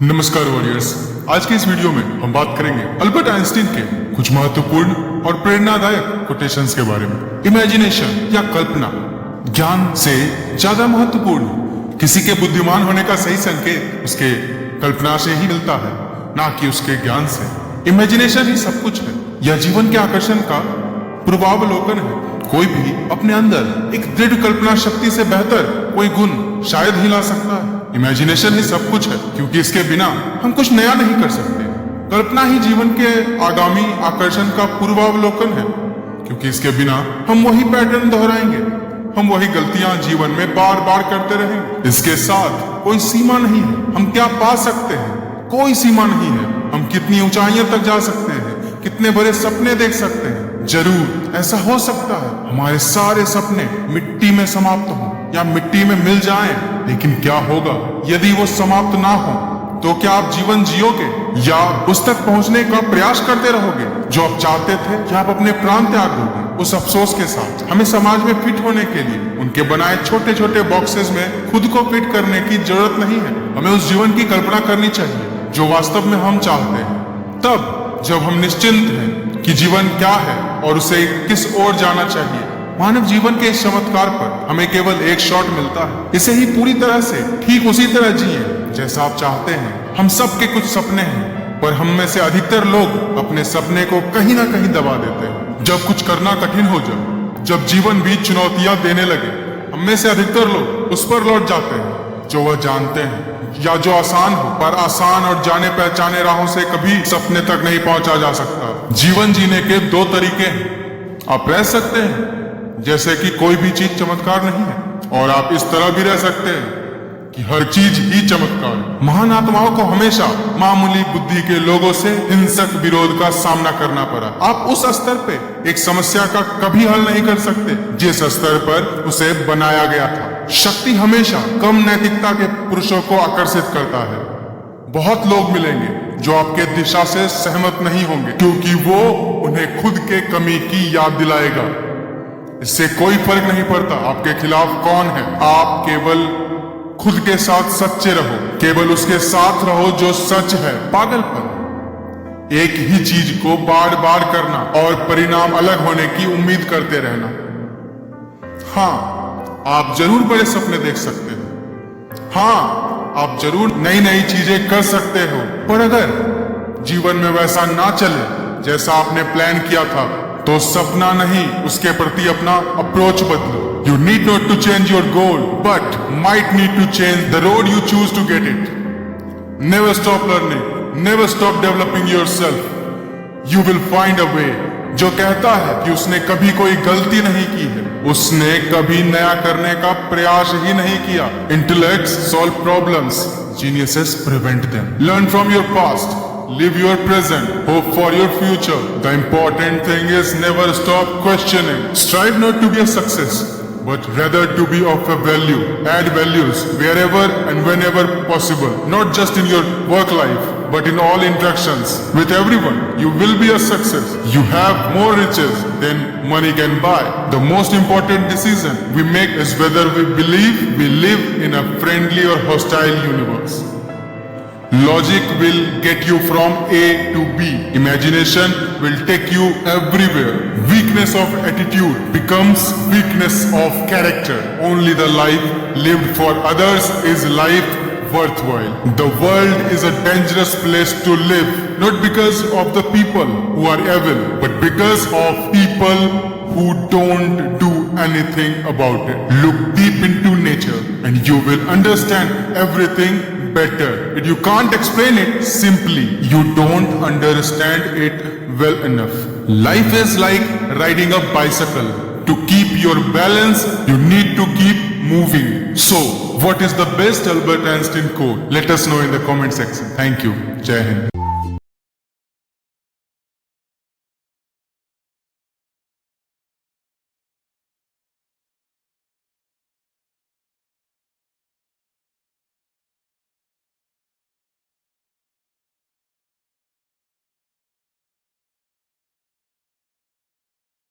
नमस्कार वॉरियर्स, आज के इस वीडियो में हम बात करेंगे अल्बर्ट आइंस्टीन के कुछ महत्वपूर्ण और प्रेरणादायक कोटेशंस के बारे में। इमेजिनेशन या कल्पना ज्ञान से ज्यादा महत्वपूर्ण। किसी के बुद्धिमान होने का सही संकेत उसके कल्पना से ही मिलता है, ना कि उसके ज्ञान से। इमेजिनेशन ही सब कुछ है। यह जीवन के आकर्षण का पूर्वावलोकन है। कोई भी अपने अंदर एक दृढ़ कल्पना शक्ति से बेहतर कोई गुण शायद ही ला सकता है। इमेजिनेशन ही सब कुछ है, क्योंकि इसके बिना हम कुछ नया नहीं कर सकते। कल्पना ही जीवन के आगामी आकर्षण का पूर्वावलोकन है, क्योंकि इसके बिना हम वही पैटर्न दोहराएंगे, हम वही गलतियां जीवन में बार बार करते रहेंगे। इसके साथ कोई सीमा नहीं है। हम क्या पा सकते हैं, कोई सीमा नहीं है। हम कितनी ऊंचाइयों तक जा सकते हैं, कितने बड़े सपने देख सकते हैं। जरूर ऐसा हो सकता है हमारे सारे सपने मिट्टी में समाप्त हों या मिट्टी में मिल जाएं, लेकिन क्या होगा यदि वो समाप्त ना हो? तो क्या आप जीवन जियोगे या उस तक पहुंचने का प्रयास करते रहोगे जो आप चाहते थे, या आप अपने प्राण त्याग दोगे उस अफसोस के साथ? हमें समाज में फिट होने के लिए उनके बनाए छोटे छोटे बॉक्सेस में खुद को फिट करने की जरूरत नहीं है। हमें उस जीवन की कल्पना करनी चाहिए जो वास्तव में हम चाहते हैं। तब जब हम निश्चिंत हैं कि जीवन क्या है और उसे किस ओर जाना चाहिए। मानव जीवन के इस चमत्कार पर हमें केवल एक शॉट मिलता है। इसे ही पूरी तरह से ठीक उसी तरह जिए जैसा आप चाहते हैं। हम सब के कुछ सपने हैं, पर हम में से अधिकतर लोग अपने सपने को कहीं ना कहीं दबा देते हैं। जब कुछ करना कठिन हो जाए, जब जीवन भी चुनौतियां देने लगे, हम में से अधिकतर लोग उस पर लौट जाते हैं जो वह जानते हैं या जो आसान हो। पर आसान और जाने पहचाने राहों से कभी सपने तक नहीं पहुंचा जा सकता। जीवन जीने के दो तरीके हैं। आप रह सकते हैं जैसे कि कोई भी चीज चमत्कार नहीं है, और आप इस तरह भी रह सकते हैं कि हर चीज ही चमत्कार है। महान आत्माओं को हमेशा मामूली बुद्धि के लोगों से हिंसक विरोध का सामना करना पड़ा। आप उस स्तर पे एक समस्या का कभी हल नहीं कर सकते जिस स्तर पर उसे बनाया गया था। शक्ति हमेशा कम नैतिकता के पुरुषों को आकर्षित करता है। बहुत लोग मिलेंगे जो आपके दिशा से सहमत नहीं होंगे, क्योंकि वो उन्हें खुद के कमी की याद दिलाएगा। इससे कोई फर्क नहीं पड़ता आपके खिलाफ कौन है। आप केवल खुद के साथ सच्चे रहो, केवल उसके साथ रहो जो सच है। पागलपन एक ही चीज को बार बार करना और परिणाम अलग होने की उम्मीद करते रहना। हाँ, आप जरूर बड़े सपने देख सकते हो। हाँ, आप जरूर नई नई चीजें कर सकते हो, पर अगर जीवन में वैसा ना चले जैसा आपने प्लान किया था, तो सपना नहीं, उसके प्रति अपना अप्रोच बदलो। You need not to change your goal, but might need to change the road you choose to get it. Never stop learning, never stop developing yourself. You will find a way. जो कहता है कि उसने कभी कोई गलती नहीं की है, उसने कभी नया करने का प्रयास ही नहीं किया। Intellects solve problems, geniuses prevent them. Learn from your past. Live your present, hope for your future. The important thing is never stop questioning. Strive not to be a success, but rather to be of a value. Add values wherever and whenever possible. Not just in your work life, but in all interactions with everyone. You will be a success. You have more riches than money can buy. The most important decision we make is whether we believe we live in a friendly or hostile universe. Logic will get you from A to B. Imagination will take you everywhere. Weakness of attitude becomes weakness of character. Only the life lived for others is life worthwhile. The world is a dangerous place to live, not because of the people who are evil, but because of people who don't do anything about it. Look deep into nature and you will understand everything better. If you can't explain it simply, you don't understand it well enough. Life is like riding a bicycle. To keep your balance, you need to keep moving. So, what is the best Albert Einstein quote? Let us know in the comment section. Thank you. Jai Hind.